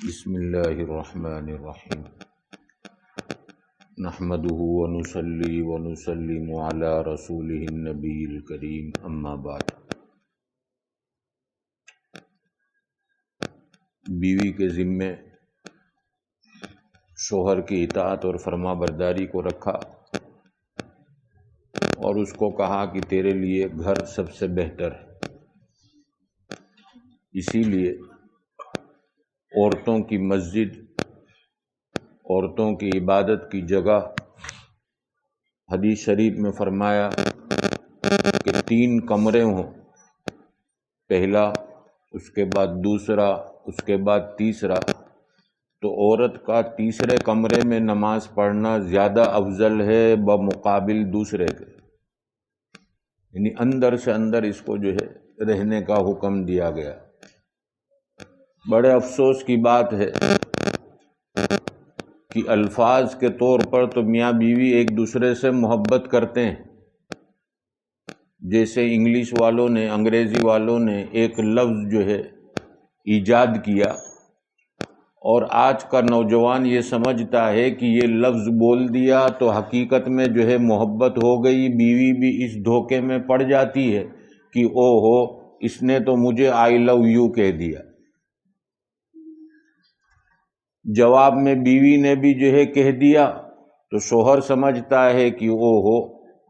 بسم اللہ الرحمن الرحیم نحمده ونصلی ونسلم علی رسولہ النبی الکریم اما بعد۔ بیوی کے ذمے شوہر کی اطاعت اور فرما برداری کو رکھا اور اس کو کہا کہ تیرے لیے گھر سب سے بہتر ہے، اسی لیے عورتوں کی مسجد، عورتوں کی عبادت کی جگہ حدیث شریف میں فرمایا کہ 3 کمرے ہوں، پہلا، اس کے بعد دوسرا، اس کے بعد تیسرا، تو عورت کا تیسرے کمرے میں نماز پڑھنا زیادہ افضل ہے بمقابل دوسرے کے، یعنی اندر سے اندر اس کو جو ہے رہنے کا حکم دیا گیا۔ بڑے افسوس کی بات ہے کہ الفاظ کے طور پر تو میاں بیوی ایک دوسرے سے محبت کرتے ہیں، جیسے انگلش والوں نے، انگریزی والوں نے ایک لفظ جو ہے ایجاد کیا، اور آج کا نوجوان یہ سمجھتا ہے کہ یہ لفظ بول دیا تو حقیقت میں جو ہے محبت ہو گئی۔ بیوی بھی اس دھوکے میں پڑ جاتی ہے کہ او ہو، اس نے تو مجھے آئی لو یو کہہ دیا۔ جواب میں بیوی نے بھی جو ہے کہہ دیا تو شوہر سمجھتا ہے کہ او ہو،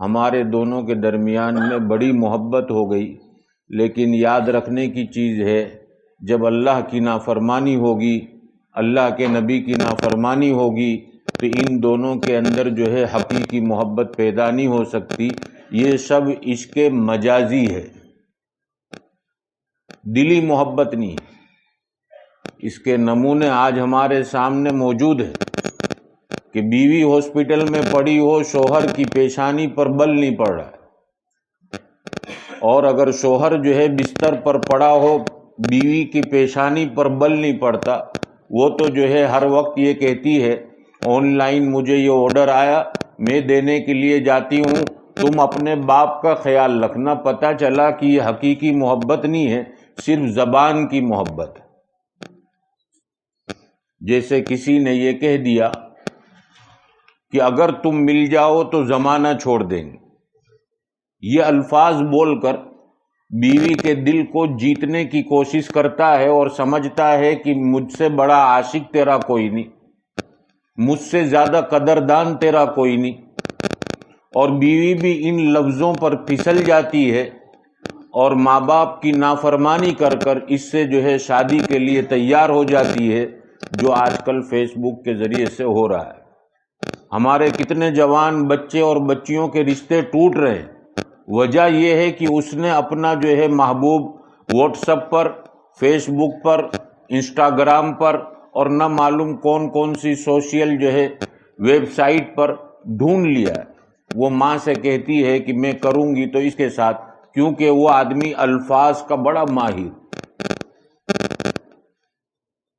ہمارے دونوں کے درمیان میں بڑی محبت ہو گئی۔ لیکن یاد رکھنے کی چیز ہے، جب اللہ کی نافرمانی ہوگی، اللہ کے نبی کی نافرمانی ہوگی، تو ان دونوں کے اندر جو ہے حقیقی محبت پیدا نہیں ہو سکتی۔ یہ سب عشق مجازی ہے، دلی محبت نہیں ہے۔ اس کے نمونے آج ہمارے سامنے موجود ہیں کہ بیوی ہاسپٹل میں پڑی ہو، شوہر کی پیشانی پر بل نہیں پڑ رہا ہے، اور اگر شوہر جو ہے بستر پر پڑا ہو، بیوی کی پیشانی پر بل نہیں پڑتا، وہ تو جو ہے ہر وقت یہ کہتی ہے آن لائن مجھے یہ آرڈر آیا، میں دینے کے لیے جاتی ہوں، تم اپنے باپ کا خیال رکھنا۔ پتہ چلا کہ یہ حقیقی محبت نہیں ہے، صرف زبان کی محبت ہے۔ جیسے کسی نے یہ کہہ دیا کہ اگر تم مل جاؤ تو زمانہ چھوڑ دیں گے۔ یہ الفاظ بول کر بیوی کے دل کو جیتنے کی کوشش کرتا ہے اور سمجھتا ہے کہ مجھ سے بڑا عاشق تیرا کوئی نہیں، مجھ سے زیادہ قدردان تیرا کوئی نہیں، اور بیوی بھی ان لفظوں پر پھسل جاتی ہے اور ماں باپ کی نافرمانی کر کر اس سے جو ہے شادی کے لیے تیار ہو جاتی ہے، جو آج کل فیس بک کے ذریعے سے ہو رہا ہے۔ ہمارے کتنے جوان بچے اور بچیوں کے رشتے ٹوٹ رہے ہیں، وجہ یہ ہے کہ اس نے اپنا جو ہے محبوب واٹس ایپ پر، فیس بک پر، انسٹاگرام پر، اور نہ معلوم کون کون سی سوشل جو ہے ویب سائٹ پر ڈھونڈ لیا ہے۔ وہ ماں سے کہتی ہے کہ میں کروں گی تو اس کے ساتھ، کیونکہ وہ آدمی الفاظ کا بڑا ماہر۔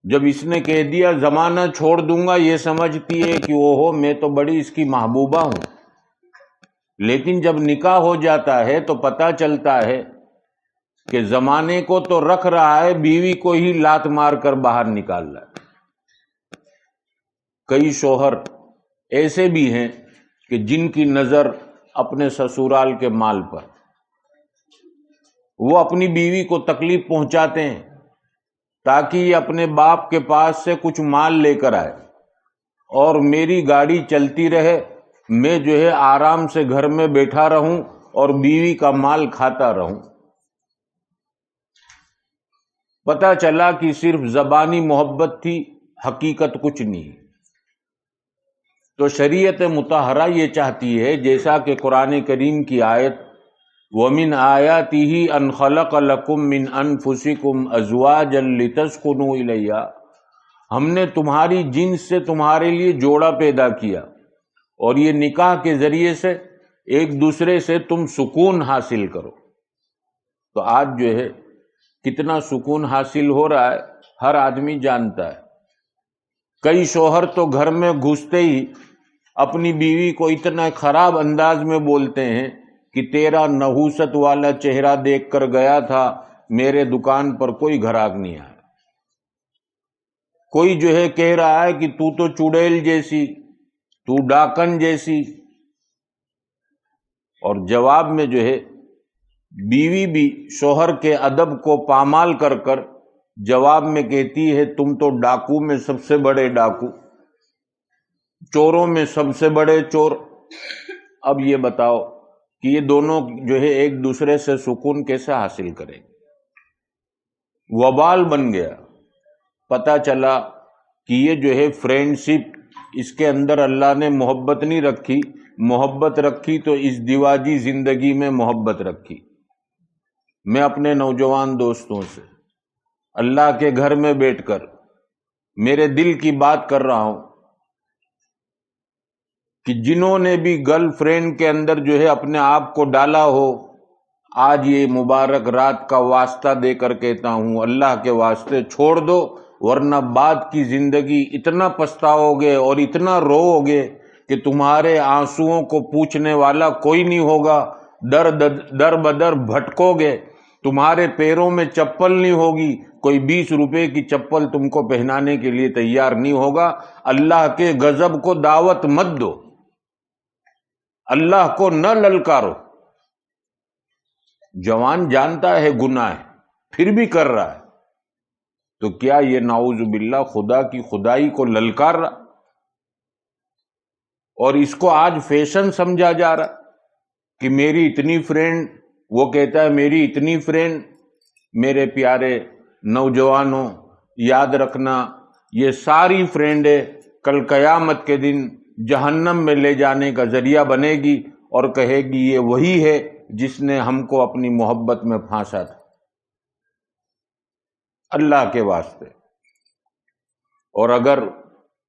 جب اس نے کہہ دیا زمانہ چھوڑ دوں گا، یہ سمجھتی ہے کہ اوہو میں تو بڑی اس کی محبوبہ ہوں۔ لیکن جب نکاح ہو جاتا ہے تو پتہ چلتا ہے کہ زمانے کو تو رکھ رہا ہے، بیوی کو ہی لات مار کر باہر نکال رہا ہے۔ کئی شوہر ایسے بھی ہیں کہ جن کی نظر اپنے سسرال کے مال پر، وہ اپنی بیوی کو تکلیف پہنچاتے ہیں تاکہ یہ اپنے باپ کے پاس سے کچھ مال لے کر آئے اور میری گاڑی چلتی رہے، میں جو ہے آرام سے گھر میں بیٹھا رہوں اور بیوی کا مال کھاتا رہوں۔ پتہ چلا کہ صرف زبانی محبت تھی، حقیقت کچھ نہیں۔ تو شریعت مطہرہ یہ چاہتی ہے، جیسا کہ قرآن کریم کی آیت وَمِنْ آيَاتِهِ أَنْ خَلَقَ لَكُم مِّنْ أَنفُسِكُمْ أَزْوَاجًا لِتَسْكُنُوا إِلَيْهَا، ہم نے تمہاری جنس سے تمہارے لیے جوڑا پیدا کیا، اور یہ نکاح کے ذریعے سے ایک دوسرے سے تم سکون حاصل کرو۔ تو آج جو ہے کتنا سکون حاصل ہو رہا ہے ہر آدمی جانتا ہے۔ کئی شوہر تو گھر میں گھستے ہی اپنی بیوی کو اتنا خراب انداز میں بولتے ہیں کہ تیرا نحوست والا چہرہ دیکھ کر گیا تھا، میرے دکان پر کوئی گھراک نہیں آیا۔ کوئی جو ہے کہہ رہا ہے کہ تو چڑیل جیسی، تو ڈاکن جیسی، اور جواب میں جو ہے بیوی بھی شوہر کے ادب کو پامال کر کر جواب میں کہتی ہے تم تو ڈاکو میں سب سے بڑے ڈاکو، چوروں میں سب سے بڑے چور۔ اب یہ بتاؤ کہ یہ دونوں جو ہے ایک دوسرے سے سکون کیسے حاصل کریں؟ وبال بن گیا۔ پتہ چلا کہ یہ جو ہے فرینڈشپ، اس کے اندر اللہ نے محبت نہیں رکھی، محبت رکھی تو اس دیواجی زندگی میں محبت رکھی۔ میں اپنے نوجوان دوستوں سے اللہ کے گھر میں بیٹھ کر میرے دل کی بات کر رہا ہوں کہ جنہوں نے بھی گرل فرینڈ کے اندر جو ہے اپنے آپ کو ڈالا ہو، آج یہ مبارک رات کا واسطہ دے کر کہتا ہوں اللہ کے واسطے چھوڑ دو، ورنہ بعد کی زندگی اتنا پچھتاؤ گے اور اتنا رو گے کہ تمہارے آنسوؤں کو پوچھنے والا کوئی نہیں ہوگا، در بدر بھٹکو گے، تمہارے پیروں میں چپل نہیں ہوگی، کوئی 20 روپے کی چپل تم کو پہنانے کے لیے تیار نہیں ہوگا۔ اللہ کے غضب کو دعوت مت دو، اللہ کو نہ للکارو۔ جوان جانتا ہے گناہ ہے پھر بھی کر رہا ہے، تو کیا یہ نعوذ باللہ خدا کی خدائی کو للکار رہا؟ اور اس کو آج فیشن سمجھا جا رہا کہ میری اتنی فرینڈ، وہ کہتا ہے میری اتنی فرینڈ۔ میرے پیارے نوجوانوں، یاد رکھنا یہ ساری فرینڈیں کل قیامت کے دن جہنم میں لے جانے کا ذریعہ بنے گی اور کہے گی یہ وہی ہے جس نے ہم کو اپنی محبت میں پھانسا تھا۔ اللہ کے واسطے، اور اگر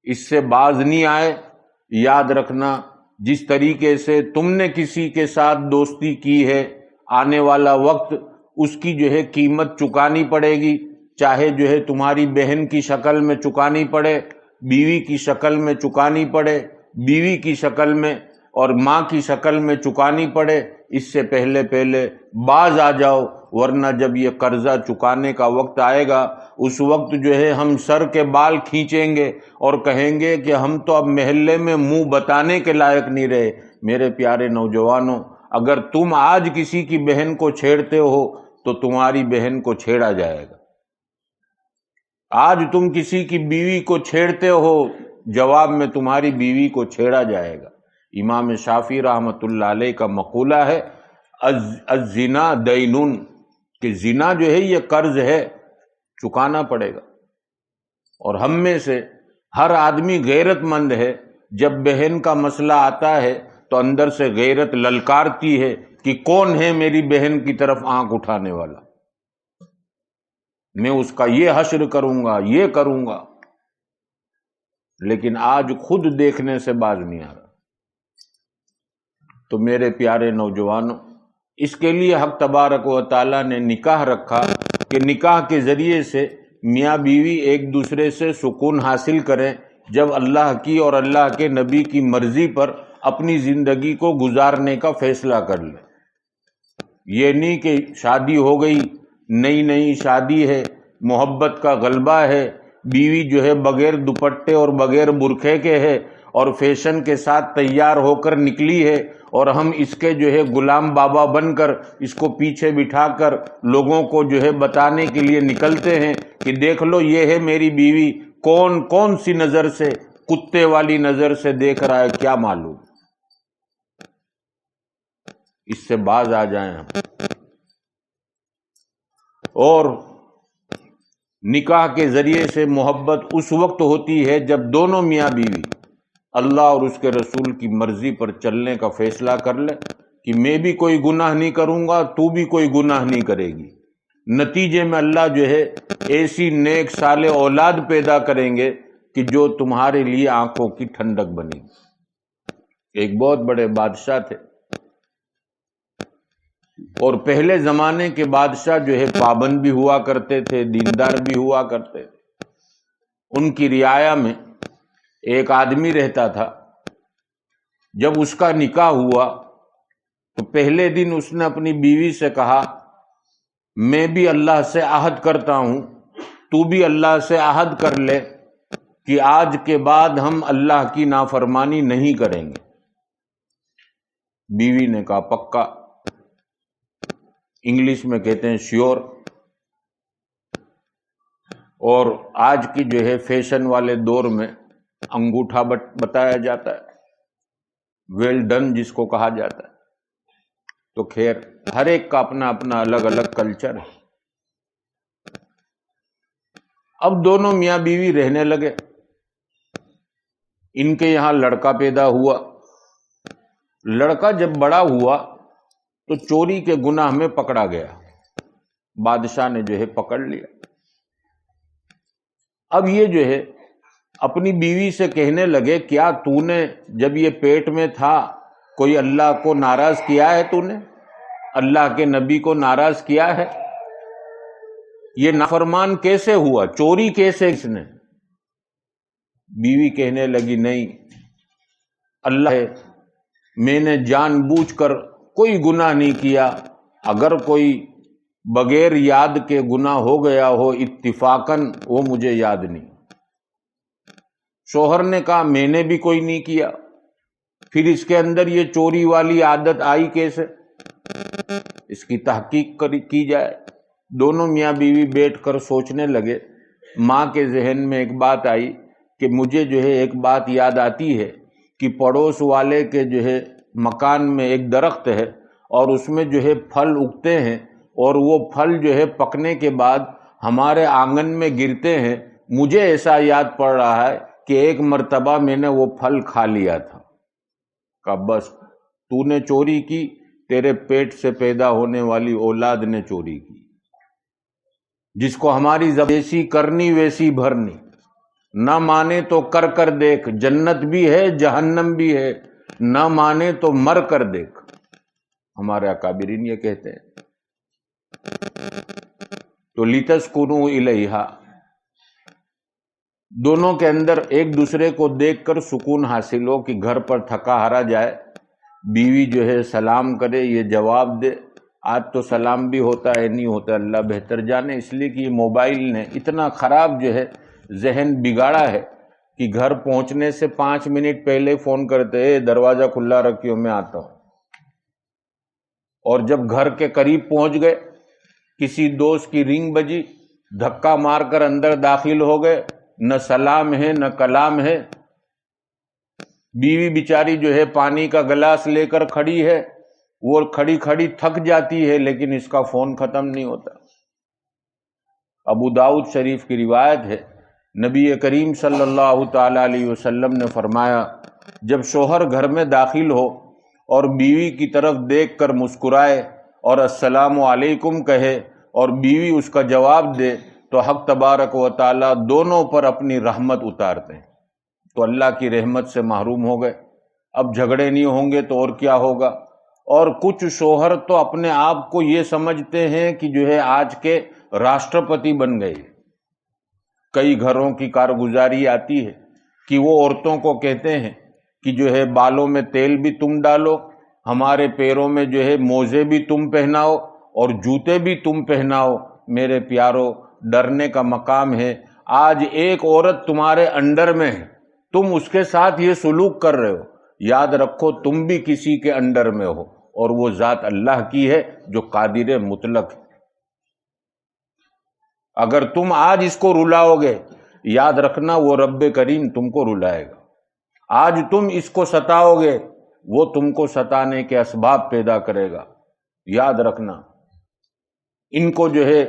اس سے باز نہیں آئے، یاد رکھنا جس طریقے سے تم نے کسی کے ساتھ دوستی کی ہے، آنے والا وقت اس کی جو ہے قیمت چکانی پڑے گی، چاہے جو ہے تمہاری بہن کی شکل میں چکانی پڑے، بیوی کی شکل میں چکانی پڑے، بیوی کی شکل میں اور ماں کی شکل میں چکانی پڑے۔ اس سے پہلے باز آ جاؤ، ورنہ جب یہ قرضہ چکانے کا وقت آئے گا، اس وقت جو ہے ہم سر کے بال کھینچیں گے اور کہیں گے کہ ہم تو اب محلے میں منہ بتانے کے لائق نہیں رہے۔ میرے پیارے نوجوانوں، اگر تم آج کسی کی بہن کو چھیڑتے ہو تو تمہاری بہن کو چھیڑا جائے گا۔ آج تم کسی کی بیوی کو چھیڑتے ہو، جواب میں تمہاری بیوی کو چھیڑا جائے گا۔ امام شافعی رحمۃ اللہ علیہ کا مقولہ ہے الزنا دینون، کہ زنا جو ہے یہ قرض ہے، چکانا پڑے گا۔ اور ہم میں سے ہر آدمی غیرت مند ہے، جب بہن کا مسئلہ آتا ہے تو اندر سے غیرت للکارتی ہے کہ کون ہے میری بہن کی طرف آنکھ اٹھانے والا، میں اس کا یہ حشر کروں گا، یہ کروں گا۔ لیکن آج خود دیکھنے سے باز نہیں آ رہا۔ تو میرے پیارے نوجوانوں، اس کے لیے حق تبارک و تعالیٰ نے نکاح رکھا کہ نکاح کے ذریعے سے میاں بیوی ایک دوسرے سے سکون حاصل کریں، جب اللہ کی اور اللہ کے نبی کی مرضی پر اپنی زندگی کو گزارنے کا فیصلہ کر لیں۔ یہ نہیں کہ شادی ہو گئی، نئی شادی ہے، محبت کا غلبہ ہے، بیوی جو ہے بغیر دوپٹے اور بغیر برقعے کے ہے اور فیشن کے ساتھ تیار ہو کر نکلی ہے، اور ہم اس کے جو ہے غلام بابا بن کر اس کو پیچھے بٹھا کر لوگوں کو جو ہے بتانے کے لیے نکلتے ہیں کہ دیکھ لو یہ ہے میری بیوی، کون سی نظر سے، کتے والی نظر سے دیکھ رہا ہے، کیا معلوم۔ اس سے باز آ جائیں ہم۔ اور نکاح کے ذریعے سے محبت اس وقت ہوتی ہے جب دونوں میاں بیوی اللہ اور اس کے رسول کی مرضی پر چلنے کا فیصلہ کر لے کہ میں بھی کوئی گناہ نہیں کروں گا، تو بھی کوئی گناہ نہیں کرے گی۔ نتیجے میں اللہ جو ہے ایسی نیک صالح اولاد پیدا کریں گے کہ جو تمہارے لیے آنکھوں کی ٹھنڈک بنے گی۔ ایک بہت بڑے بادشاہ تھے، اور پہلے زمانے کے بادشاہ جو ہے پابند بھی ہوا کرتے تھے، دیندار بھی ہوا کرتے تھے۔ ان کی رعایا میں ایک آدمی رہتا تھا۔ جب اس کا نکاح ہوا تو پہلے دن اس نے اپنی بیوی سے کہا میں بھی اللہ سے عہد کرتا ہوں، تو بھی اللہ سے عہد کر لے کہ آج کے بعد ہم اللہ کی نافرمانی نہیں کریں گے۔ بیوی نے کہا پکا، انگلش میں کہتے ہیں شیور۔ اور آج کی جو ہے فیشن والے دور میں انگوٹھا بتایا جاتا ہے، ویل ڈن جس کو کہا جاتا ہے۔ تو خیر، ہر ایک کا اپنا اپنا الگ الگ کلچر ہے۔ اب دونوں میاں بیوی رہنے لگے۔ ان کے یہاں لڑکا پیدا ہوا۔ لڑکا جب بڑا ہوا تو چوری کے گناہ میں پکڑا گیا، بادشاہ نے جو ہے پکڑ لیا۔ اب یہ جو ہے اپنی بیوی سے کہنے لگے، کیا تو نے جب یہ پیٹ میں تھا کوئی اللہ کو ناراض کیا ہے؟ تو نے اللہ کے نبی کو ناراض کیا ہے؟ یہ نافرمان کیسے ہوا؟ چوری کیسے اس نے؟ بیوی کہنے لگی، نہیں، اللہ ہے، میں نے جان بوجھ کر کوئی گناہ نہیں کیا۔ اگر کوئی بغیر یاد کے گناہ ہو گیا ہو اتفاقاً، وہ مجھے یاد نہیں۔ شوہر نے کہا میں نے بھی کوئی نہیں کیا، پھر اس کے اندر یہ چوری والی عادت آئی کیسے؟ اس کی تحقیق کی جائے۔ دونوں میاں بیوی بیٹھ کر سوچنے لگے۔ ماں کے ذہن میں ایک بات آئی کہ مجھے جو ہے ایک بات یاد آتی ہے کہ پڑوس والے کے جو ہے مکان میں ایک درخت ہے اور اس میں جو ہے پھل اگتے ہیں، اور وہ پھل جو ہے پکنے کے بعد ہمارے آنگن میں گرتے ہیں۔ مجھے ایسا یاد پڑ رہا ہے کہ ایک مرتبہ میں نے وہ پھل کھا لیا تھا۔ کہ بس تو نے چوری کی، تیرے پیٹ سے پیدا ہونے والی اولاد نے چوری کی، جس کو ہماری جیسی کرنی ویسی بھرنی، نہ مانے تو کر کر دیکھ، جنت بھی ہے جہنم بھی ہے، نہ مانے تو مر کر دیکھ، ہمارے اکابرین یہ کہتے ہیں۔ تو لِتَسْكُنُوا إِلَيْهَا، دونوں کے اندر ایک دوسرے کو دیکھ کر سکون حاصل ہو کہ گھر پر تھکا ہارا جائے، بیوی جو ہے سلام کرے، یہ جواب دے۔ آج تو سلام بھی ہوتا ہے نہیں ہوتا، اللہ بہتر جانے، اس لیے کہ یہ موبائل نے اتنا خراب جو ہے ذہن بگاڑا ہے کہ گھر پہنچنے سے 5 منٹ پہلے فون کرتے ہیں، دروازہ کھلا رکھیو میں آتا ہوں۔ اور جب گھر کے قریب پہنچ گئے، کسی دوست کی رنگ بجی، دھکا مار کر اندر داخل ہو گئے، نہ سلام ہے نہ کلام ہے۔ بیوی بیچاری جو ہے پانی کا گلاس لے کر کھڑی ہے، وہ کھڑی کھڑی تھک جاتی ہے، لیکن اس کا فون ختم نہیں ہوتا۔ ابو داؤد شریف کی روایت ہے، نبی کریم صلی اللہ تعالی علیہ وسلم نے فرمایا، جب شوہر گھر میں داخل ہو اور بیوی کی طرف دیکھ کر مسکرائے اور السلام علیکم کہے اور بیوی اس کا جواب دے تو حق تبارک و تعالی دونوں پر اپنی رحمت اتارتے ہیں۔ تو اللہ کی رحمت سے محروم ہو گئے۔ اب جھگڑے نہیں ہوں گے تو اور کیا ہوگا؟ اور کچھ شوہر تو اپنے آپ کو یہ سمجھتے ہیں کہ جو ہے آج کے راشٹرپتی بن گئے۔ کئی گھروں کی کارگزاری آتی ہے کہ وہ عورتوں کو کہتے ہیں کہ جو ہے بالوں میں تیل بھی تم ڈالو، ہمارے پیروں میں جو ہے موزے بھی تم پہناؤ اور جوتے بھی تم پہناؤ۔ میرے پیارو، ڈرنے کا مقام ہے۔ آج ایک عورت تمہارے انڈر میں ہے، تم اس کے ساتھ یہ سلوک کر رہے ہو، یاد رکھو تم بھی کسی کے انڈر میں ہو، اور وہ ذات اللہ کی ہے جو قادر مطلق ہے۔ اگر تم آج اس کو رلاؤ گے، یاد رکھنا وہ رب کریم تم کو رلائے گا۔ آج تم اس کو ستاؤ گے، وہ تم کو ستانے کے اسباب پیدا کرے گا۔ یاد رکھنا، ان کو جو ہے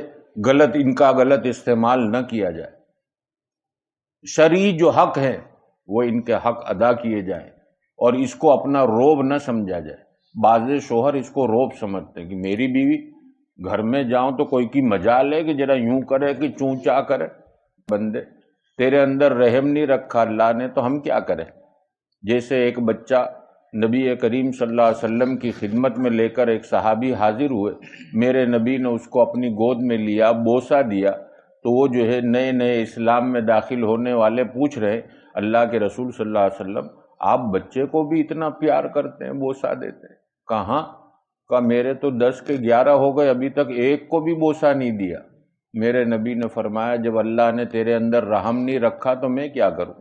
ان کا غلط استعمال نہ کیا جائے۔ شرعی جو حق ہے وہ ان کے حق ادا کیے جائیں، اور اس کو اپنا روب نہ سمجھا جائے۔ بعض شوہر اس کو روب سمجھتے ہیں کہ میری بیوی گھر میں جاؤں تو کوئی کی مجال ہے کہ ذرا یوں کرے کہ چوں چا کرے۔ بندے، تیرے اندر رحم نہیں رکھا اللہ نے تو ہم کیا کریں؟ جیسے ایک بچہ نبی کریم صلی اللہ علیہ وسلم کی خدمت میں لے کر ایک صحابی حاضر ہوئے، میرے نبی نے اس کو اپنی گود میں لیا، بوسہ دیا، تو وہ جو ہے نئے نئے اسلام میں داخل ہونے والے پوچھ رہے، اللہ کے رسول صلی اللہ علیہ وسلم آپ بچے کو بھی اتنا پیار کرتے ہیں، بوسہ دیتے ہیں؟ کہاں؟ کہا میرے تو 10 کے 11 ہو گئے، ابھی تک ایک کو بھی بوسہ نہیں دیا۔ میرے نبی نے فرمایا جب اللہ نے تیرے اندر رحم نہیں رکھا تو میں کیا کروں؟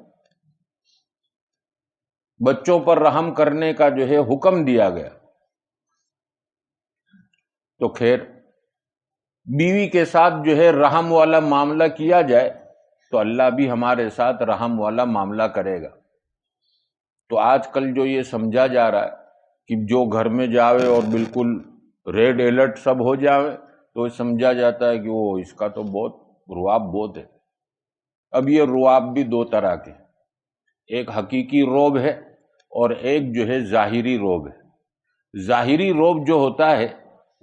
بچوں پر رحم کرنے کا جو ہے حکم دیا گیا۔ تو خیر بیوی کے ساتھ جو ہے رحم والا معاملہ کیا جائے تو اللہ بھی ہمارے ساتھ رحم والا معاملہ کرے گا۔ تو آج کل جو یہ سمجھا جا رہا ہے کہ جو گھر میں جاوے اور بالکل ریڈ الرٹ سب ہو جاوے تو سمجھا جاتا ہے کہ وہ اس کا تو بہت رعب بہت ہے۔ اب یہ رعب بھی دو طرح کے، ایک حقیقی رعب ہے اور ایک جو ہے ظاہری رعب ہے۔ ظاہری رعب جو ہوتا ہے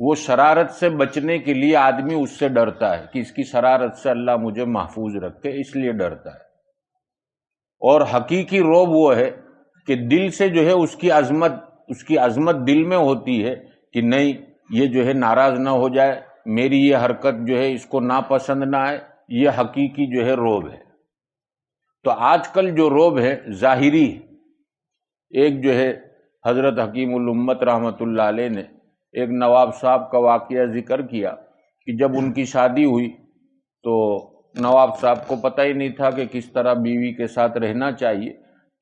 وہ شرارت سے بچنے کے لیے آدمی اس سے ڈرتا ہے کہ اس کی شرارت سے اللہ مجھے محفوظ رکھے، اس لیے ڈرتا ہے۔ اور حقیقی رعب وہ ہے کہ دل سے جو ہے اس کی عظمت دل میں ہوتی ہے کہ نہیں یہ جو ہے ناراض نہ ہو جائے، میری یہ حرکت جو ہے اس کو ناپسند نہ آئے، یہ حقیقی جو ہے رعب ہے۔ تو آج کل جو رعب ہے ظاہری ہے۔ ایک جو ہے حضرت حکیم الامت رحمۃ اللہ علیہ نے ایک نواب صاحب کا واقعہ ذکر کیا کہ جب ان کی شادی ہوئی تو نواب صاحب کو پتہ ہی نہیں تھا کہ کس طرح بیوی کے ساتھ رہنا چاہیے،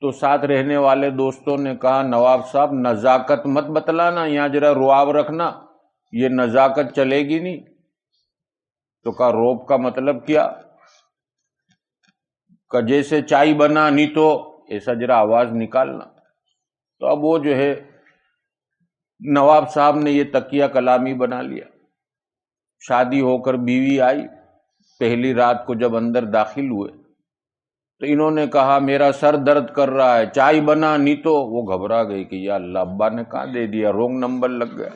تو ساتھ رہنے والے دوستوں نے کہا نواب صاحب نزاکت مت بتلانا، یہاں ذرا رعب رکھنا، یہ نزاکت چلے گی نہیں۔ تو کہا رعب کا مطلب کیا؟ کہ جیسے چائے بنا نہیں تو ایسا ذرا آواز نکالنا۔ تو اب وہ جو ہے نواب صاحب نے یہ تکیہ کلامی بنا لیا۔ شادی ہو کر بیوی آئی، پہلی رات کو جب اندر داخل ہوئے تو انہوں نے کہا میرا سر درد کر رہا ہے، چائے بنا نہیں تو۔ وہ گھبرا گئی کہ یا اللہ ابا نے کہاں دے دیا، رونگ نمبر لگ گیا۔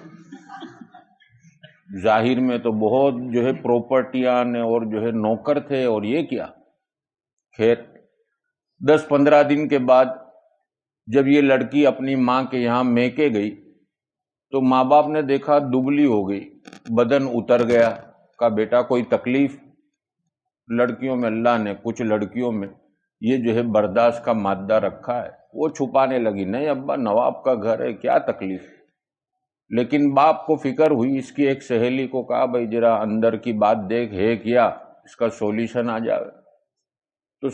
ظاہر میں تو بہت جو ہے پراپرٹیاں نے اور جو ہے نوکر تھے، اور یہ کیا۔ خیر 10-15 دن کے بعد جب یہ لڑکی اپنی ماں کے یہاں میکے گئی تو ماں باپ نے دیکھا دبلی ہو گئی، بدن اتر گیا۔ کہا بیٹا کوئی تکلیف؟ لڑکیوں میں اللہ نے کچھ لڑکیوں میں یہ جو ہے برداشت کا مادہ رکھا ہے، وہ چھپانے لگی، نہیں ابا نواب کا گھر ہے، کیا تکلیف؟ لیکن باپ کو فکر ہوئی، اس کی ایک سہیلی کو کہا بھائی ذرا اندر کی بات دیکھ ہے کیا، اس کا سولوشن آ جائے۔ تو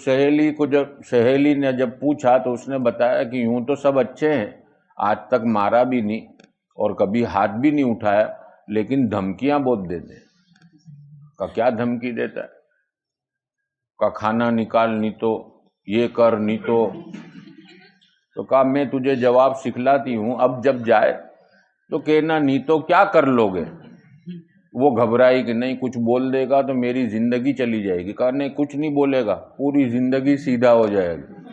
سہیلی نے جب پوچھا تو اس نے بتایا کہ یوں تو سب اچھے ہیں، آج تک مارا بھی نہیں اور کبھی ہاتھ بھی نہیں اٹھایا، لیکن دھمکیاں بہت دیتے ہیں۔ کہا کیا دھمکی دیتا ہے؟ کہا کھانا نکال نہیں تو، یہ کر نہیں تو کہا میں تجھے جواب سکھلاتی ہوں، اب جب جائے تو کہنا نہیں تو کیا کر لو گے؟ وہ گھبرائی کہ نہیں کچھ بول دے گا تو میری زندگی چلی جائے گی۔ کہا نہیں کچھ نہیں بولے گا، پوری زندگی سیدھا ہو جائے گا۔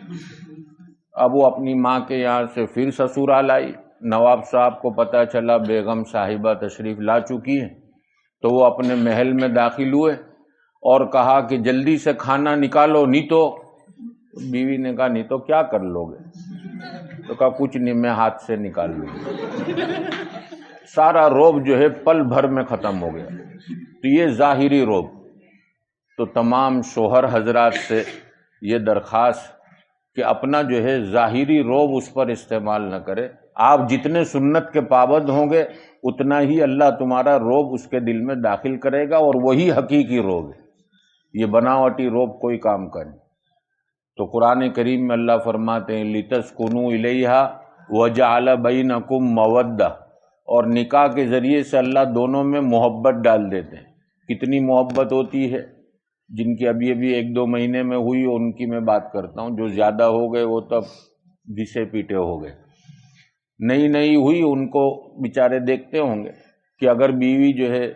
اب وہ اپنی ماں کے یہاں سے پھر سسرال آئی، نواب صاحب کو پتہ چلا بیگم صاحبہ تشریف لا چکی ہیں، تو وہ اپنے محل میں داخل ہوئے اور کہا کہ جلدی سے کھانا نکالو نہیں تو۔ بیوی نے کہا نہیں تو کیا کر لو گے؟ تو کہا کچھ نہیں میں ہاتھ سے نکال لوں گی۔ سارا رعب جو ہے پل بھر میں ختم ہو گیا۔ تو یہ ظاہری رعب۔ تو تمام شوہر حضرات سے یہ درخواست کہ اپنا جو ہے ظاہری رعب اس پر استعمال نہ کرے۔ آپ جتنے سنت کے پابند ہوں گے اتنا ہی اللہ تمہارا رعب اس کے دل میں داخل کرے گا، اور وہی حقیقی رعب ہے۔ یہ بناوٹی رعب کوئی کام کا نہیں۔ تو قرآن کریم میں اللہ فرماتے ہیں لِتَسْكُنُوا إِلَيْهَا وَجَعَلَ بَيْنَكُمْ مَوَدَّةً، اور نکاح کے ذریعے سے اللہ دونوں میں محبت ڈال دیتے ہیں۔ کتنی محبت ہوتی ہے؟ جن کی ابھی 1-2 مہینے میں ہوئی ان کی میں بات کرتا ہوں، جو زیادہ ہو گئے وہ تب گھسے پیٹے ہو گئے۔ نئی ہوئی ان کو بیچارے دیکھتے ہوں گے کہ اگر بیوی جو ہے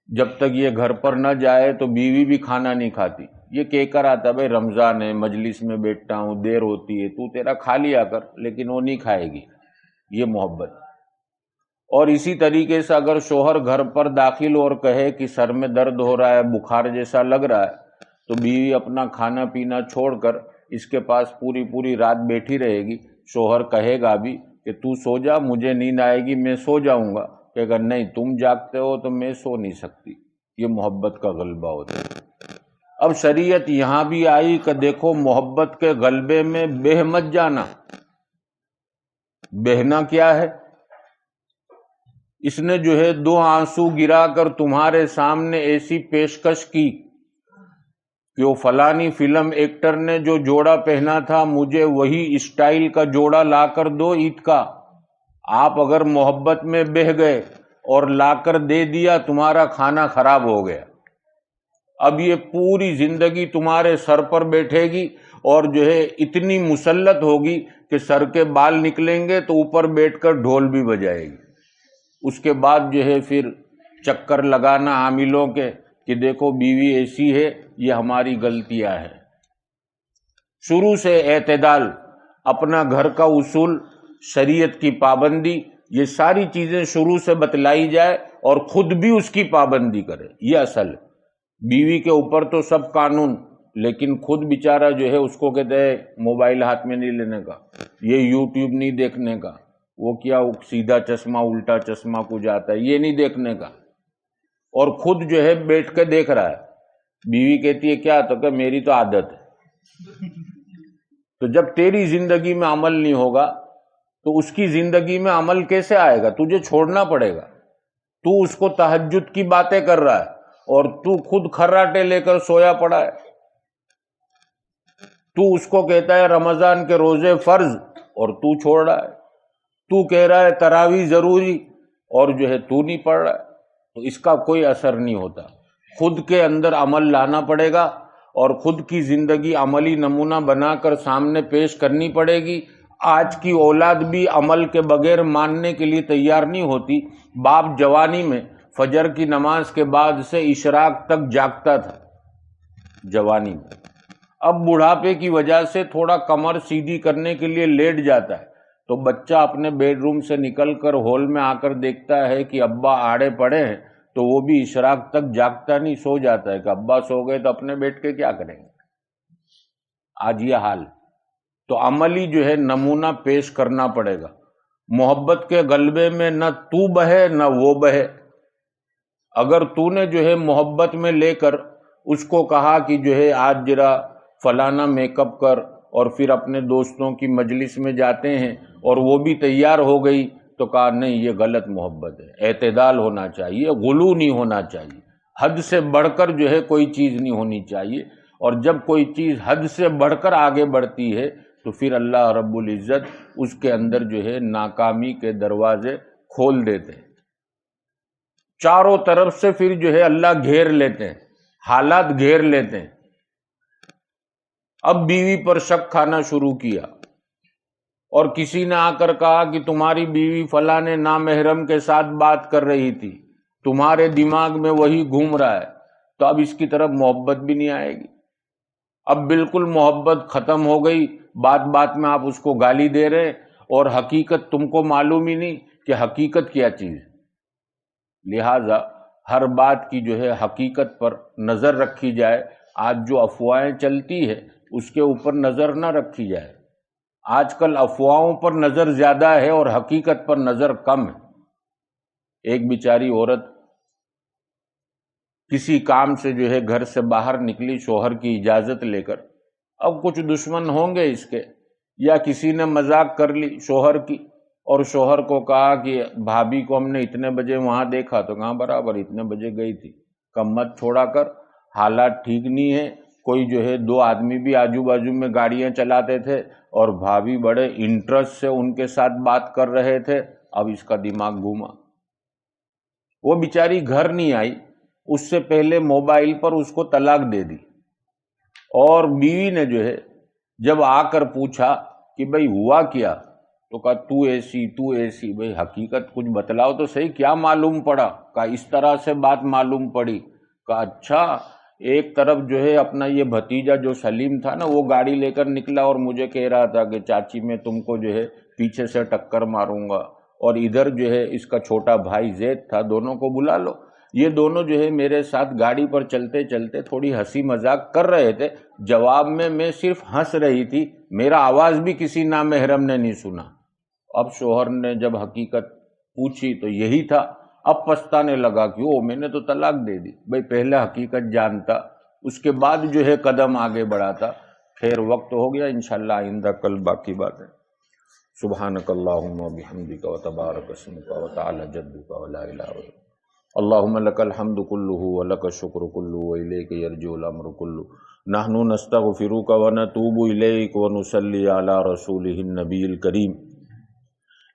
جب تک یہ گھر پر نہ جائے تو بیوی بھی کھانا نہیں کھاتی، یہ کہہ کر آتا بھائی رمضان ہے مجلس میں بیٹھتا ہوں دیر ہوتی ہے تو تیرا کھا لیا کر، لیکن وہ نہیں کھائے گی۔ یہ محبت۔ اور اسی طریقے سے اگر شوہر گھر پر داخل اور کہے کہ سر میں درد ہو رہا ہے، بخار جیسا لگ رہا ہے، تو بیوی اپنا کھانا پینا چھوڑ کر اس کے پاس پوری رات بیٹھی رہے گی۔ شوہر کہے گا بھی کہ تو سو جا، مجھے نیند آئے گی میں سو جاؤں گا، کہ اگر نہیں تم جاگتے ہو تو میں سو نہیں سکتی۔ یہ محبت کا غلبہ ہوتا ہے۔ اب شریعت یہاں بھی آئی کہ دیکھو محبت کے غلبے میں بہہ مت جانا۔ بہنا کیا ہے؟ اس نے جو ہے 2 آنسو گرا کر تمہارے سامنے ایسی پیشکش کی کہ وہ فلانی فلم ایکٹر نے جو جوڑا پہنا تھا مجھے وہی اسٹائل کا جوڑا لا کر دو عید کا. آپ اگر محبت میں بہہ گئے اور لا کر دے دیا، تمہارا کھانا خراب ہو گیا. اب یہ پوری زندگی تمہارے سر پر بیٹھے گی اور جو ہے اتنی مسلط ہوگی کہ سر کے بال نکلیں گے تو اوپر بیٹھ کر ڈھول بھی بجائے گی. اس کے بعد جو ہے پھر چکر لگانا عاملوں کے کہ دیکھو بیوی ایسی ہے، یہ ہماری غلطیاں ہیں. شروع سے اعتدال، اپنا گھر کا اصول، شریعت کی پابندی، یہ ساری چیزیں شروع سے بتلائی جائے اور خود بھی اس کی پابندی کرے. یہ اصل ہے. بیوی کے اوپر تو سب قانون، لیکن خود بیچارہ جو ہے اس کو کہتے ہیں موبائل ہاتھ میں نہیں لینے کا، یہ یوٹیوب نہیں دیکھنے کا، وہ کیا سیدھا چشمہ الٹا چشمہ کو جاتا ہے یہ نہیں دیکھنے کا، اور خود جو ہے بیٹھ کے دیکھ رہا ہے. بیوی کہتی ہے کیا؟ تو کہ میری تو عادت ہے. تو جب تیری زندگی میں عمل نہیں ہوگا تو اس کی زندگی میں عمل کیسے آئے گا؟ تجھے چھوڑنا پڑے گا. تو اس کو تہجد کی باتیں کر رہا ہے اور تو خود خراٹے لے کر سویا پڑا ہے. تو اس کو کہتا ہے رمضان کے روزے فرض اور تو چھوڑ رہا ہے. تو کہہ رہا ہے تراویح ضروری اور جو ہے تو نہیں پڑھ رہا ہے. تو اس کا کوئی اثر نہیں ہوتا. خود کے اندر عمل لانا پڑے گا اور خود کی زندگی عملی نمونہ بنا کر سامنے پیش کرنی پڑے گی. آج کی اولاد بھی عمل کے بغیر ماننے کے لیے تیار نہیں ہوتی. باپ جوانی میں فجر کی نماز کے بعد سے اشراق تک جاگتا تھا جوانی میں. اب بڑھاپے کی وجہ سے تھوڑا کمر سیدھی کرنے کے لیے لیٹ جاتا ہے تو بچہ اپنے بیڈ روم سے نکل کر ہال میں آ کر دیکھتا ہے کہ ابا آڑے پڑے ہیں تو وہ بھی اشراق تک جاگتا نہیں، سو جاتا ہے کہ ابا سو گئے تو اپنے بیٹھ کے کیا کریں گے. آج یہ حال. تو عملی جو ہے نمونہ پیش کرنا پڑے گا. محبت کے غلبے میں نہ تو بہے نہ وہ بہے. اگر تو نے جو ہے محبت میں لے کر اس کو کہا کہ جو ہے آج ذرا فلانا میک اپ کر، اور پھر اپنے دوستوں کی مجلس میں جاتے ہیں اور وہ بھی تیار ہو گئی، تو کہا نہیں یہ غلط محبت ہے. اعتدال ہونا چاہیے، غلو نہیں ہونا چاہیے، حد سے بڑھ کر جو ہے کوئی چیز نہیں ہونی چاہیے. اور جب کوئی چیز حد سے بڑھ کر آگے بڑھتی ہے تو پھر اللہ رب العزت اس کے اندر جو ہے ناکامی کے دروازے کھول دیتے ہیں. چاروں طرف سے پھر جو ہے اللہ گھیر لیتے ہیں، حالات گھیر لیتے ہیں. اب بیوی پر شک کھانا شروع کیا اور کسی نے آ کر کہا کہ تمہاری بیوی فلاں نامحرم کے ساتھ بات کر رہی تھی، تمہارے دماغ میں وہی گھوم رہا ہے، تو اب اس کی طرف محبت بھی نہیں آئے گی. اب بالکل محبت ختم ہو گئی. بات بات میں آپ اس کو گالی دے رہے اور حقیقت تم کو معلوم ہی نہیں کہ حقیقت کیا چیز ہے. لہذا ہر بات کی جو ہے حقیقت پر نظر رکھی جائے. آج جو افواہیں چلتی ہے اس کے اوپر نظر نہ رکھی جائے. آج کل افواہوں پر نظر زیادہ ہے اور حقیقت پر نظر کم ہے. ایک بیچاری عورت کسی کام سے جو ہے گھر سے باہر نکلی شوہر کی اجازت لے کر. اب کچھ دشمن ہوں گے اس کے، یا کسی نے مذاق کر لی شوہر کی اور شوہر کو کہا کہ بھابھی کو ہم نے اتنے بجے وہاں دیکھا، تو کہاں برابر اتنے بجے گئی تھی. کم مت چھوڑا کر، حالات ٹھیک نہیں ہے. کوئی جو ہے 2 آدمی بھی آجو بازو میں گاڑیاں چلاتے تھے اور بھابھی بڑے انٹرسٹ سے ان کے ساتھ بات کر رہے تھے. اب اس کا دماغ گھوما. وہ بیچاری گھر نہیں آئی، اس سے پہلے موبائل پر اس کو طلاق دے دی. اور بیوی نے جو ہے جب آ کر پوچھا کہ بھئی ہوا کیا، تو کہا تو ایسی تو ایسی. بھئی حقیقت کچھ بتلاؤ تو صحیح، کیا معلوم پڑا؟ کہا اس طرح سے بات معلوم پڑی. کہا اچھا، ایک طرف جو ہے اپنا یہ بھتیجا جو سلیم تھا نا، وہ گاڑی لے کر نکلا اور مجھے کہہ رہا تھا کہ چاچی میں تم کو جو ہے پیچھے سے ٹکر ماروں گا. اور ادھر جو ہے اس کا چھوٹا بھائی زید تھا، دونوں کو بلا لو. یہ دونوں جو ہے میرے ساتھ گاڑی پر چلتے چلتے تھوڑی ہنسی مذاق کر رہے تھے. جواب میں صرف ہنس رہی تھی، میرا آواز بھی کسی نامحرم نے نہیں سنا. اب شوہر نے جب حقیقت پوچھی تو یہی تھا. اب پچھتانے لگا کہ او میں نے تو طلاق دے دی. بھئی پہلے حقیقت جانتا، اس کے بعد جو ہے قدم آگے بڑھاتا. خیر وقت ہو گیا، انشاءاللہ آئندہ کل باقی بات ہے. سبحانک اللہم و بحمدک و تبارک اسمک و تعالی جدک و لا الہ غیرک اللہم لک الحمد کلہ و لک الشکر کلہ و الیک یرجع الامر کلہ نحن نستغفرک و نتوب الیک و نصلی علی رسولہ النبی الکریم۔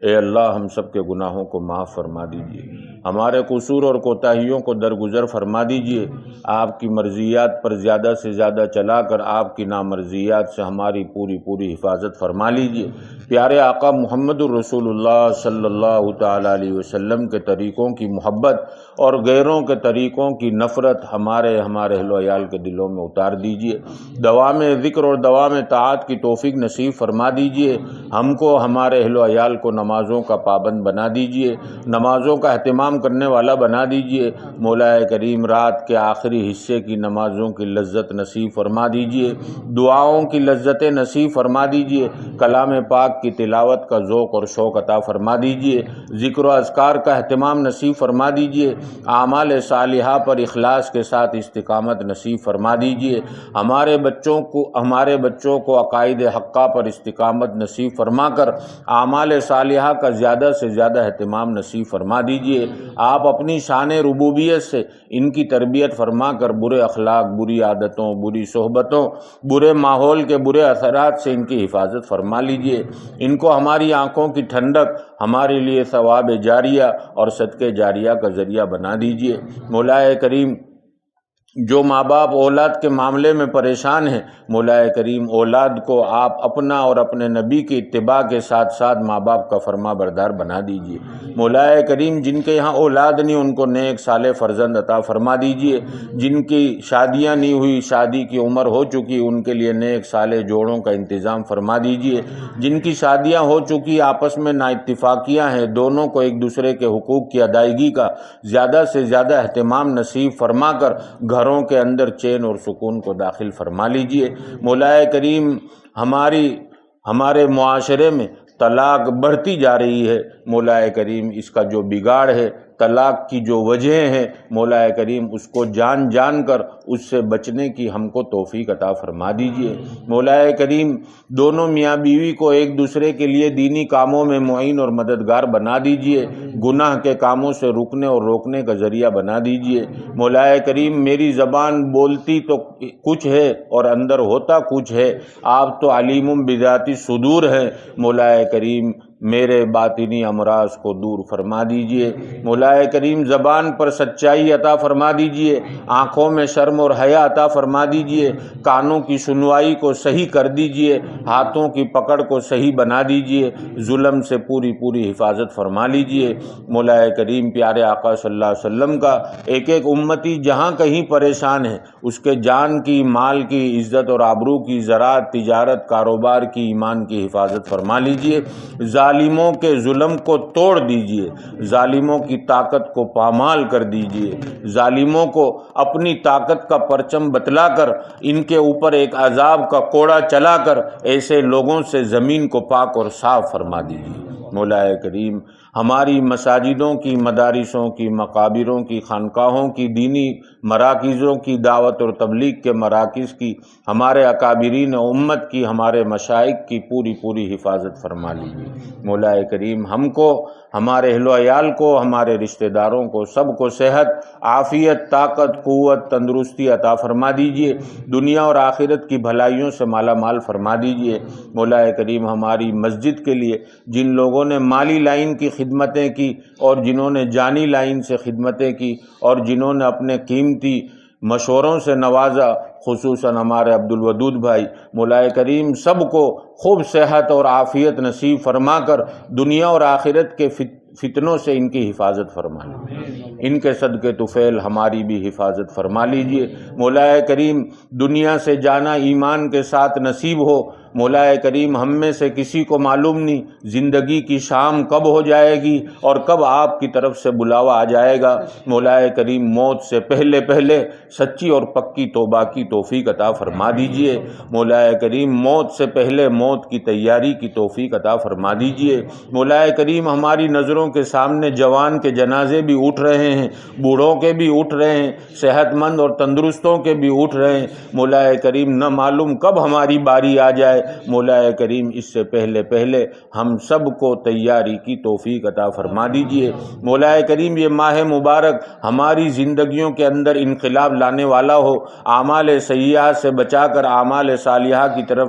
اے اللہ ہم سب کے گناہوں کو معاف فرما دیجئے، ہمارے قصور اور کوتاہیوں کو درگزر فرما دیجئے، آپ کی مرضیات پر زیادہ سے زیادہ چلا کر آپ کی نامرضیات سے ہماری پوری پوری حفاظت فرما لیجئے۔ پیارے آقا محمد الرسول اللہ صلی اللہ تعالیٰ علیہ وسلم کے طریقوں کی محبت اور غیروں کے طریقوں کی نفرت ہمارے اہل و عیال کے دلوں میں اتار دیجئے، دوام ذکر اور دوام طاعت کی توفیق نصیب فرما دیجئے، ہم کو ہمارے اہل و عیال کو نمازوں کا پابند بنا دیجئے، نمازوں کا اہتمام کرنے والا بنا دیجئے۔ مولا کریم رات کے آخری حصے کی نمازوں کی لذت نصیب فرما دیجئے، دعاؤں کی لذت نصیب فرما دیجئے، کلام پاک کی تلاوت کا ذوق اور شوق عطا فرما دیجئے، ذکر و اذکار کا اہتمام نصیب فرما دیجئے، اعمال صالحہ پر اخلاص کے ساتھ استقامت نصیب فرما دیجئے، ہمارے بچوں کو عقائد حقہ پر استقامت نصیب فرما کر اعمال صالحہ کا زیادہ سے زیادہ اہتمام نصیب فرما دیجئے۔ آپ اپنی شان ربوبیت سے ان کی تربیت فرما کر برے اخلاق، بری عادتوں، بری صحبتوں، برے ماحول کے برے اثرات سے ان کی حفاظت فرما لیجئے، ان کو ہماری آنکھوں کی ٹھنڈک، ہمارے لیے ثواب جاریہ اور صدقے جاریہ کا ذریعہ بنا دیجئے۔ مولا کریم جو ماں باپ اولاد کے معاملے میں پریشان ہیں، مولا کریم اولاد کو آپ اپنا اور اپنے نبی کی اتباع کے ساتھ ساتھ ماں باپ کا فرما بردار بنا دیجئے۔ مولا کریم جن کے یہاں اولاد نہیں ان کو نیک صالح فرزند عطا فرما دیجئے، جن کی شادیاں نہیں ہوئی، شادی کی عمر ہو چکی، ان کے لیے نیک صالح جوڑوں کا انتظام فرما دیجئے، جن کی شادیاں ہو چکی آپس میں نا اتفاقیاں ہیں، دونوں کو ایک دوسرے کے حقوق کی ادائیگی کا زیادہ سے زیادہ اہتمام نصیب فرما کر گھروں کے اندر چین اور سکون کو داخل فرما لیجئے۔ مولا کریم ہمارے معاشرے میں طلاق بڑھتی جا رہی ہے، مولا کریم اس کا جو بگاڑ ہے، طلاق کی جو وجہیں ہیں، مولا کریم اس کو جان کر اس سے بچنے کی ہم کو توفیق عطا فرما دیجئے۔ مولا کریم دونوں میاں بیوی کو ایک دوسرے کے لیے دینی کاموں میں معین اور مددگار بنا دیجئے، گناہ کے کاموں سے رکنے اور روکنے کا ذریعہ بنا دیجئے۔ مولا کریم میری زبان بولتی تو کچھ ہے اور اندر ہوتا کچھ ہے، آپ تو علیم بذات الصدور ہیں، مولا کریم میرے باطنی امراض کو دور فرما دیجئے۔ مولا کریم زبان پر سچائی عطا فرما دیجئے، آنکھوں میں شرم اور حیا عطا فرما دیجئے، کانوں کی سنوائی کو صحیح کر دیجئے، ہاتھوں کی پکڑ کو صحیح بنا دیجئے، ظلم سے پوری پوری حفاظت فرما لیجئے۔ مولا کریم پیارے آقا صلی اللہ علیہ وسلم کا ایک امتی جہاں کہیں پریشان ہے، اس کے جان کی، مال کی، عزت اور آبرو کی، زراعت، تجارت، کاروبار کی، ایمان کی حفاظت فرما لیجئے، ظالموں کے ظلم کو توڑ دیجئے، ظالموں کی طاقت کو پامال کر دیجئے، ظالموں کو اپنی طاقت کا پرچم بتلا کر ان کے اوپر ایک عذاب کا کوڑا چلا کر ایسے لوگوں سے زمین کو پاک اور صاف فرما دیجئے۔ مولا کریم ہماری مساجدوں کی، مدارسوں کی، مقابروں کی، خانقاہوں کی، دینی مراکزوں کی، دعوت اور تبلیغ کے مراکز کی، ہمارے اکابرین امت کی، ہمارے مشائخ کی پوری پوری حفاظت فرما لیجیے۔ مولا کریم ہم کو، ہمارے اہل و عیال کو، ہمارے رشتہ داروں کو، سب کو صحت، عافیت، طاقت، قوت، تندرستی عطا فرما دیجیے، دنیا اور آخرت کی بھلائیوں سے مالا مال فرما دیجیے۔ مولا کریم ہماری مسجد کے لیے جن لوگوں نے مالی لائن کی خدمتیں کی اور جنہوں نے جانی لائن سے خدمتیں کی اور جنہوں نے اپنے قیمتی مشوروں سے نوازا، خصوصاً ہمارے عبدالودود بھائی، مولا کریم سب کو خوب صحت اور عافیت نصیب فرما کر دنیا اور آخرت کے فتنوں سے ان کی حفاظت فرما لیجیے، ان کے صدقے طفیل ہماری بھی حفاظت فرما لیجیے۔ مولا کریم دنیا سے جانا ایمان کے ساتھ نصیب ہو۔ مولا کریم ہم میں سے کسی کو معلوم نہیں زندگی کی شام کب ہو جائے گی اور کب آپ کی طرف سے بلاوا آ جائے گا۔ مولا کریم موت سے پہلے پہلے سچی اور پکی توبہ کی توفیق عطا فرما دیجئے۔ مولا کریم موت سے پہلے موت کی تیاری کی توفیق عطا فرما دیجئے۔ مولا کریم ہماری نظروں کے سامنے جوان کے جنازے بھی اٹھ رہے ہیں، بوڑھوں کے بھی اٹھ رہے ہیں، صحت مند اور تندرستوں کے بھی اٹھ رہے ہیں۔ مولا کریم نہ معلوم کب ہماری باری آ جائے، مولا کریم اس سے پہلے ہم سب کو تیاری کی توفیق عطا فرما دیجئے۔ مولا کریم یہ ماہ مبارک ہماری زندگیوں کے اندر انقلاب لانے والا ہو، اعمال سیئہ سے بچا کر اعمال صالحہ کی طرف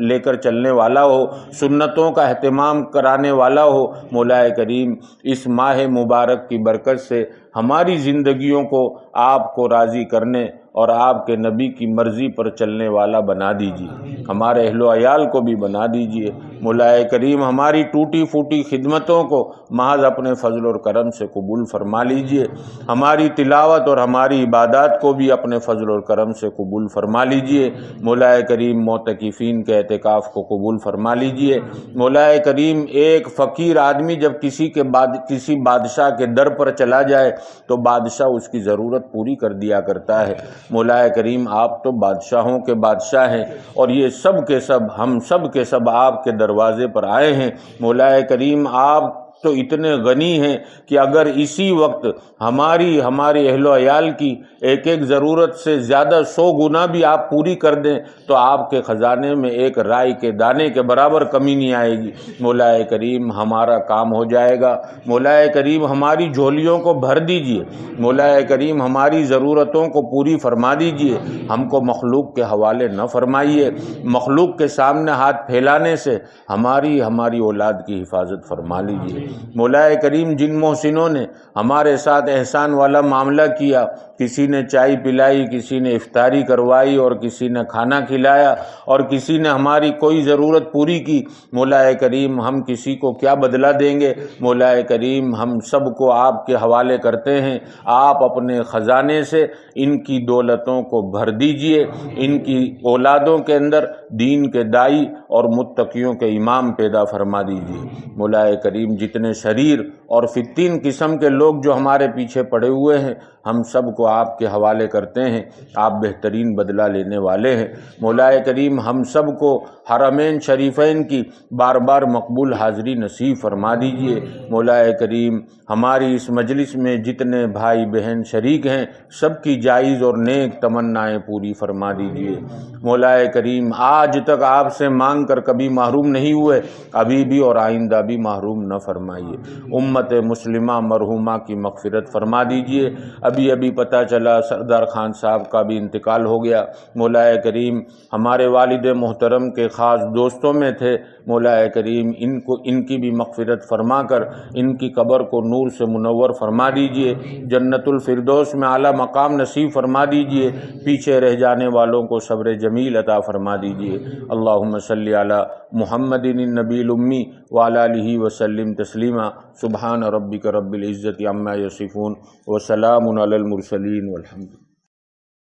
لے کر چلنے والا ہو، سنتوں کا اہتمام کرانے والا ہو۔ مولا کریم اس ماہ مبارک کی برکت سے ہماری زندگیوں کو آپ کو راضی کرنے اور آپ کے نبی کی مرضی پر چلنے والا بنا دیجیے، ہمارے اہل و عیال کو بھی بنا دیجیے۔ مولا کریم ہماری ٹوٹی پھوٹی خدمتوں کو محض اپنے فضل اور کرم سے قبول فرما لیجیے، ہماری تلاوت اور ہماری عبادات کو بھی اپنے فضل اور کرم سے قبول فرما لیجیے۔ مولا کریم معتکفین کے اعتکاف کو قبول فرما لیجیے۔ مولا کریم ایک فقیر آدمی جب کسی بادشاہ کے در پر چلا جائے تو بادشاہ اس کی ضرورت پوری کر دیا کرتا ہے۔ مولا کریم آپ تو بادشاہوں کے بادشاہ ہیں اور یہ سب کے سب ہم سب کے سب آپ کے دروازے پر آئے ہیں۔ مولا کریم آپ تو اتنے غنی ہیں کہ اگر اسی وقت ہمارے اہل و عیال کی ایک ضرورت سے زیادہ 100 گنا بھی آپ پوری کر دیں تو آپ کے خزانے میں ایک رائی کے دانے کے برابر کمی نہیں آئے گی۔ مولا کریم ہمارا کام ہو جائے گا۔ مولا کریم ہماری جھولیوں کو بھر دیجئے۔ مولا کریم ہماری ضرورتوں کو پوری فرما دیجئے، ہم کو مخلوق کے حوالے نہ فرمائیے۔ مخلوق کے سامنے ہاتھ پھیلانے سے ہماری اولاد کی حفاظت فرما لیجئے۔ مولا کریم جن محسنوں نے ہمارے ساتھ احسان والا معاملہ کیا، کسی نے چائے پلائی، کسی نے افطاری کروائی اور کسی نے کھانا کھلایا اور کسی نے ہماری کوئی ضرورت پوری کی، مولا کریم ہم کسی کو کیا بدلہ دیں گے؟ مولا کریم ہم سب کو آپ کے حوالے کرتے ہیں، آپ اپنے خزانے سے ان کی دولتوں کو بھر دیجئے، ان کی اولادوں کے اندر دین کے دائی اور متقیوں کے امام پیدا فرما دیجئے۔ مولا کریم جتنے شریر اور فتین قسم کے لوگ جو ہمارے پیچھے پڑے ہوئے ہیں، ہم سب کو آپ کے حوالے کرتے ہیں، آپ بہترین بدلہ لینے والے ہیں۔ مولا کریم ہم سب کو حرمین شریفین کی بار بار مقبول حاضری نصیب فرما دیجئے۔ مولا کریم ہماری اس مجلس میں جتنے بھائی بہن شریک ہیں، سب کی جائز اور نیک تمنائیں پوری فرما دیجئے۔ مولا کریم آج تک آپ سے مانگ کر کبھی محروم نہیں ہوئے، ابھی بھی اور آئندہ بھی محروم نہ فرمائیے۔ امت مسلمہ مرحومہ کی مغفرت فرما دیجئے۔ ابھی پتہ چلا سردار خان صاحب کا بھی انتقال ہو گیا۔ مولا کریم ہمارے والد محترم کے خاص دوستوں میں تھے، مولا کریم ان کی بھی مغفرت فرما کر ان کی قبر کو نور سے منور فرما دیجئے، جنت الفردوس میں اعلیٰ مقام نصیب فرما دیجئے، پیچھے رہ جانے والوں کو صبر جمیل عطا فرما دیجئے۔ اللہم صلی علی محمد النبی الامی وعلی آلہ وسلم تسلیما۔ سبحان ربک رب العزت عما یصفون وسلام علی المرسلین والحمد